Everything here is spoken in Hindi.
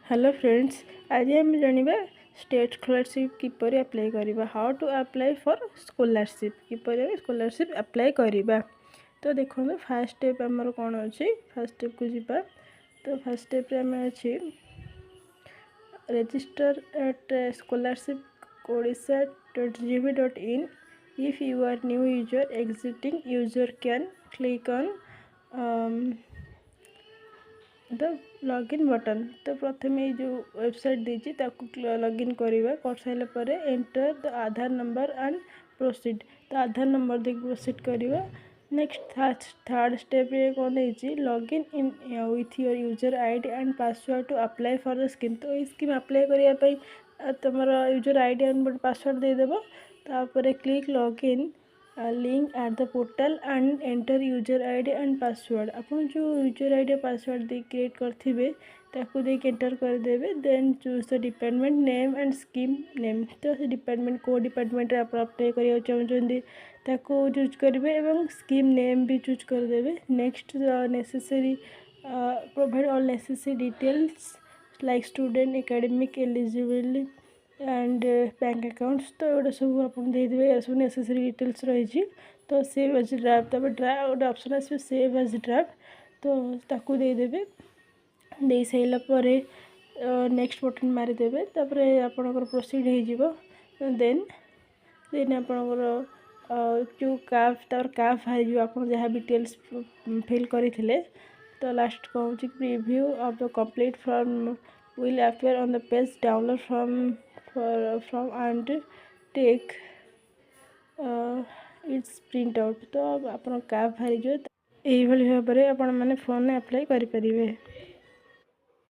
हेलो फ्रेंड्स, आज आम जाना स्टेट स्कॉलरशिप किपर अप्लाई करवा। How to apply for scholarship, किपर स्कॉलरशिप अप्लाई करवा। तो देखो फास्ट स्टेप आमर कौन अच्छी, फास्ट स्टेप को जीवा। तो फास्ट स्टेप आम अच्छी register eight scholarship.odisha.gv.in. if you are new user, exiting user can click on the login button. तो प्रथम ये जो वेबसाइट देती लॉगिन करवा कर सारापर enter the Aadhaar number and proceed. तो आधार नंबर देख प्रोसीड करवा। नेक्स्ट थर्ड स्टेप कौन देती login in with your user ID and password to apply for the scheme. तो ये स्कीम अप्लाई करने तुम यूजर आईडी एंड पासवर्ड देदेव। तापर click login link at the portal and enter user ID and password. आप जो यूजर आईडी पासवर्ड दे क्रिएट करेंगे ताकू दे एंटर करदे। Then choose the department name and scheme name. तो से डिपार्टमेंट को डिपार्टमेंट आप अप्लाई करने चाहते ताकू चूज करेंगे और स्कीम नेम भी चूज करदे। Next necessary provide all necessary details like student academic eligible and bank accounts. तो ये सब आप देदेवे, सब नेसेसरी डिटेल्स रही। तो सेव एज ड्राफ्ट तब गोटे ऑप्शन आसो सेव एज ड्राफ्ट। तो ताकू देदेवे। दे सारापर नेक्स्ट बटन मारिदेवे। तापर आपणकर प्रोसीड हो। देन देन आपणकर जो काफ बाहर आप जहाँ डिटेल्स फिल करते। तो लास्ट कौन preview of the complete form will appear on the page download from and take its print out। तो आप काफ बाहरी जो यही भाव में आपण मैंने फोन अप्लाई करें।